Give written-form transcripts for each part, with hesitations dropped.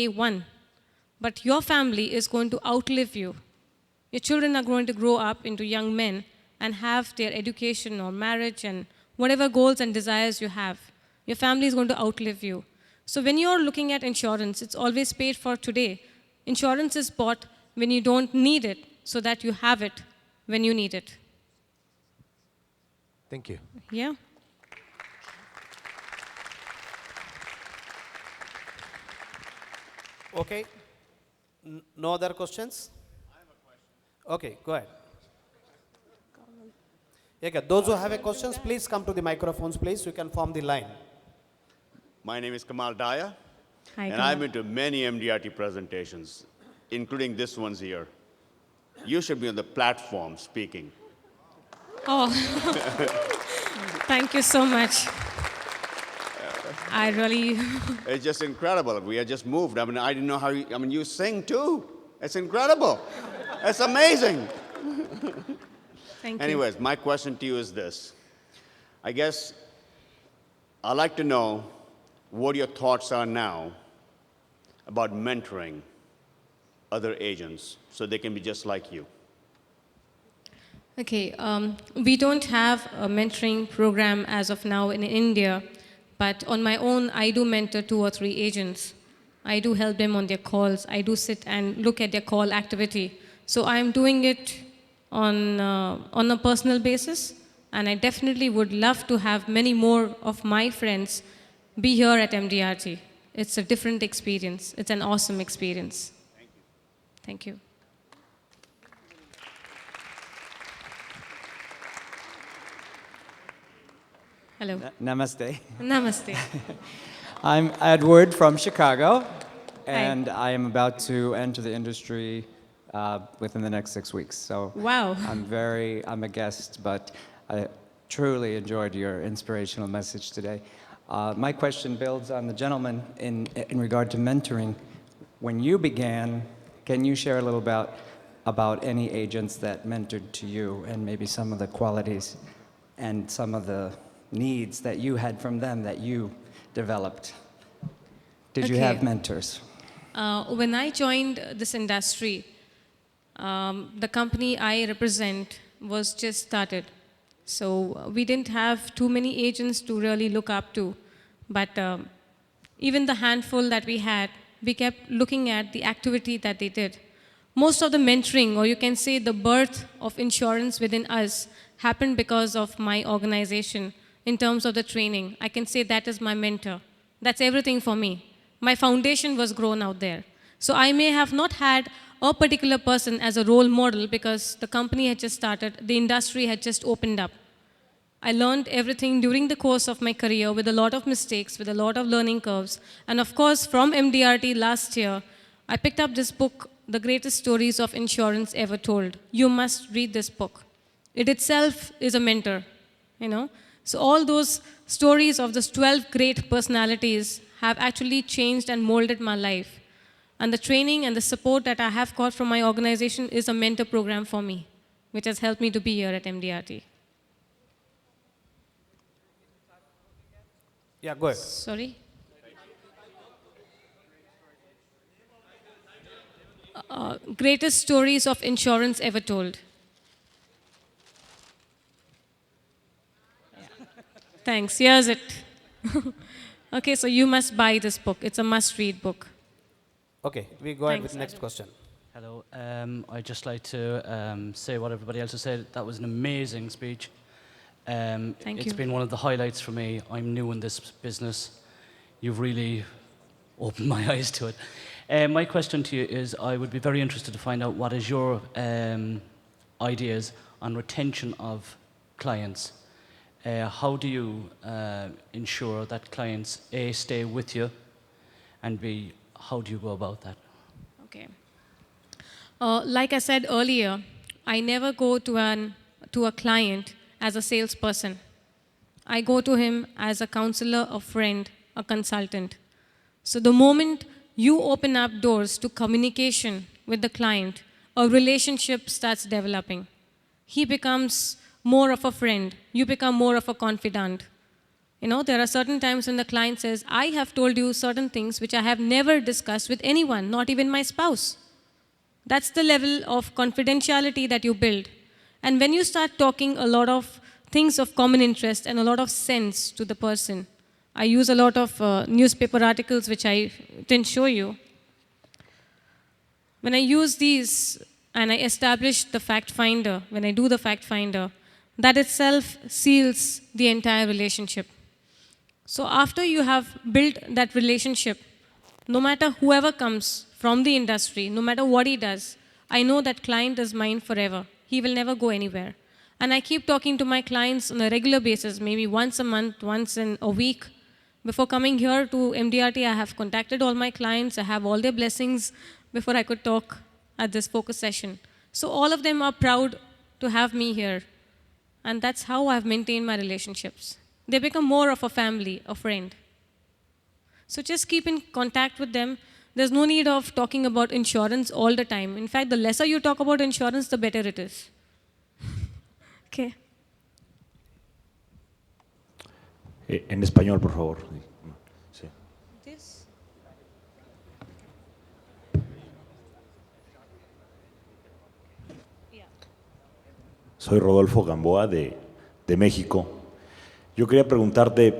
day one, but your family is going to outlive you. Your children are going to grow up into young men and have their education or marriage and whatever goals and desires you have. Your family is going to outlive you. So when you're looking at insurance, it's always paid for today. Insurance is bought when you don't need it so that you have it when you need it. Thank you. Yeah. Okay. No other questions? I have a question. Okay, go ahead. Yeah, those who have a questions, please come to the microphones, please. You can form the line. My name is Kamal Daya, Hi, and Kamal. I've been to many MDRT presentations, including this one's here. You should be on the platform speaking. Oh, thank you so much. I really, It's just incredible. We had just moved. I mean, I didn't know how you, you sing too. It's incredible. It's amazing. thank you. Anyways, my question to you is this. I guess I'd like to know what your thoughts are now about mentoring other agents so they can be just like you. Okay, we don't have a mentoring program as of now in India, but on my own, I do mentor 2 or 3 agents. I do help them on their calls. I do sit and look at their call activity. So I'm doing it on a personal basis, and I definitely would love to have many more of my friends be here at MDRT. It's a different experience. It's an awesome experience. Thank you. Hello. Namaste. Namaste. I'm Edward from Chicago, and I am about to enter the industry within the next 6 weeks. So Wow. I'm a guest, but I truly enjoyed your inspirational message today. My question builds on the gentleman in regard to mentoring. When you began, can you share a little about any agents that mentored to you and maybe some of the qualities and some of the needs that you had from them that you developed? Did you have mentors? When I joined this industry, the company I represent was just started. So we didn't have too many agents to really look up to. But even the handful that we had, we kept looking at the activity that they did. Most of the mentoring, or you can say the birth of insurance within us, happened because of my organization in terms of the training. I can say that is my mentor. That's everything for me. My foundation was grown out there. So I may have not had a particular person as a role model because the company had just started, the industry had just opened up. I learned everything during the course of my career with a lot of mistakes, with a lot of learning curves. And of course, from MDRT last year, I picked up this book, The Greatest Stories of Insurance Ever Told. You must read this book. It itself is a mentor, you know. So all those stories of those 12 great personalities have actually changed and molded my life. And the training and the support that I have got from my organization is a mentor program for me, which has helped me to be here at MDRT. Yeah, go ahead. Sorry? Greatest stories of insurance ever told. Thanks. Here's it. Okay, so you must buy this book. It's a must-read book. Okay, we go ahead Thanks, with the next question. Hello. I'd just like to say what everybody else has said. That was an amazing speech. Thank It's you. been one of the highlights for me. I'm new in this business. You've really opened my eyes to it. My question to you is, I would be very interested to find out what is your ideas on retention of clients. How do you ensure that clients, A, stay with you, and B, how do you go about that? Okay. Like I said earlier, I never go to a client as a salesperson. I go to him as a counselor, a friend, a consultant. So the moment you open up doors to communication with the client, a relationship starts developing. He becomes more of a friend. You become more of a confidant. You know, there are certain times when the client says, I have told you certain things which I have never discussed with anyone, not even my spouse. That's the level of confidentiality that you build. And when you start talking a lot of things of common interest and a lot of sense to the person, I use a lot of newspaper articles which I didn't show you. When I use these and I establish the fact finder, when I do the fact finder, that itself seals the entire relationship. So after you have built that relationship, no matter whoever comes from the industry, no matter what he does, I know that client is mine forever. He will never go anywhere. And I keep talking to my clients on a regular basis, maybe once a month, once in a week. Before coming here to MDRT, I have contacted all my clients. I have all their blessings before I could talk at this focus session. So all of them are proud to have me here. And that's how I've maintained my relationships. They become more of a family, a friend. So just keep in contact with them. There's no need of talking about insurance all the time. In fact, the lesser you talk about insurance, the better it is. Okay. En español, por favor. Sí. This. Soy Rodolfo Gamboa de México. Yo quería preguntarte,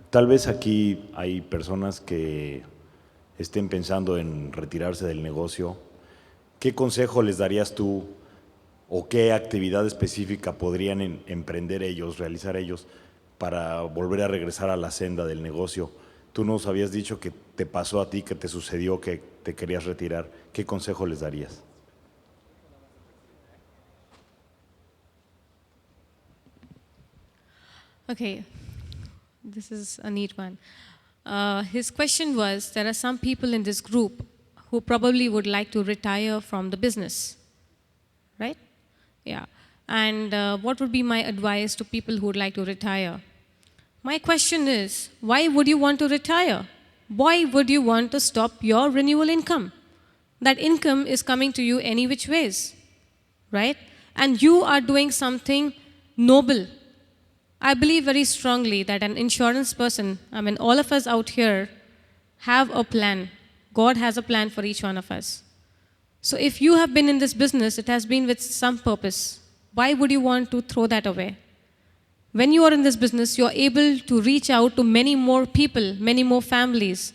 tal vez aquí hay personas que estén pensando en retirarse del negocio. ¿Qué consejo les darías tú o qué actividad específica podrían emprender ellos, realizar ellos para volver a regresar a la senda del negocio? Tú nos habías dicho que te pasó a ti, que te sucedió, que te querías retirar. ¿Qué consejo les darías? Okay, this is a neat one. His question was, there are some people in this group who probably would like to retire from the business, right? Yeah. And what would be my advice to people who would like to retire? My question is, why would you want to retire? Why would you want to stop your renewal income? That income is coming to you any which ways, right? And you are doing something noble. I believe very strongly that an insurance person, I mean, all of us out here have a plan. God has a plan for each one of us. So if you have been in this business, it has been with some purpose. Why would you want to throw that away? When you are in this business, you are able to reach out to many more people, many more families.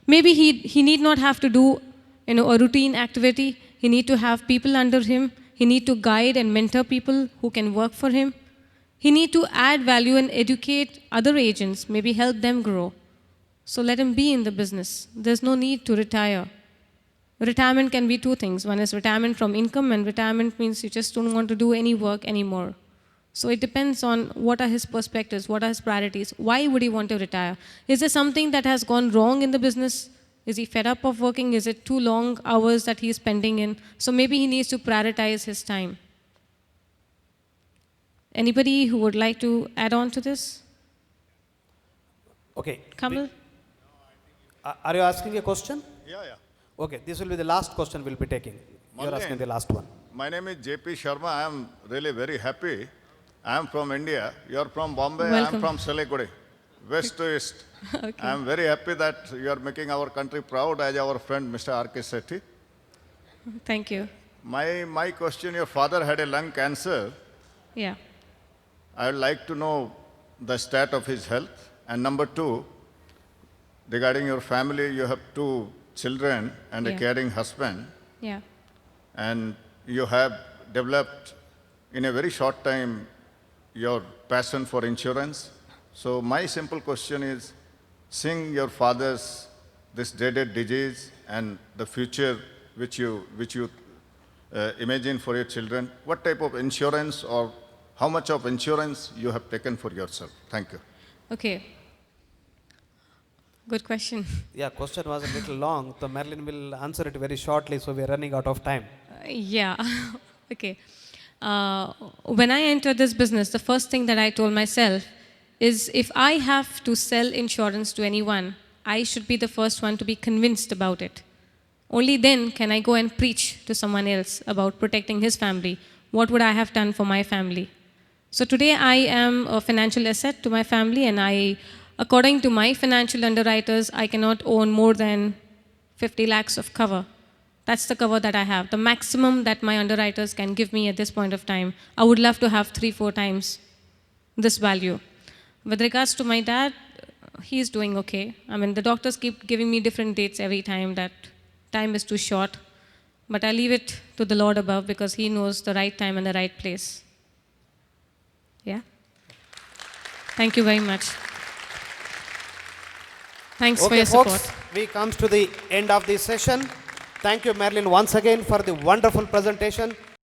Maybe he need not have to do a routine activity. He need to have people under him. He need to guide and mentor people who can work for him. He need to add value and educate other agents, maybe help them grow. So let him be in the business. There's no need to retire. Retirement can be two things. One is retirement from income, and retirement means you just don't want to do any work anymore. So it depends on what are his perspectives, what are his priorities. Why would he want to retire? Is there something that has gone wrong in the business? Is he fed up of working? Is it too long hours that he's spending in? So maybe he needs to prioritize his time. Anybody who would like to add on to this? Okay. Kamal? Are you asking a question? Yeah, yeah. Okay, this will be the last question we'll be taking. You're Malin. asking the last one. My name is JP Sharma. I am really very happy. I am from India. You are from Bombay. I Welcome. am from Siliguri, west to east. Okay. I am very happy that you are making our country proud as our friend Mr. R.K. Sethi. Thank you. My question, your father had a lung cancer. Yeah. I would like to know the state of his health. And number two, regarding your family, you have two children and a Yeah. caring husband. Yeah. And you have developed in a very short time your passion for insurance. So my simple question is, seeing your father's this dreaded disease and the future which you imagine for your children, what type of insurance or how much of insurance you have taken for yourself? Thank you. Okay. Good question. Yeah, question was a little long, so Marilyn will answer it very shortly, so we are running out of time. Yeah. Okay. When I entered this business, the first thing that I told myself is if I have to sell insurance to anyone, I should be the first one to be convinced about it. Only then can I go and preach to someone else about protecting his family. What would I have done for my family? So today I am a financial asset to my family, and according to my financial underwriters, I cannot own more than 50 lakhs of cover. That's the cover that I have, the maximum that my underwriters can give me at this point of time. I would love to have 3-4 times this value. With regards to my dad, he's doing okay. I mean, the doctors keep giving me different dates every time that time is too short. But I leave it to the Lord above because he knows the right time and the right place. Yeah? Thank you very much. Thanks for Okay, your support. folks, we come to the end of this session. Thank you, Marilyn, once again for the wonderful presentation.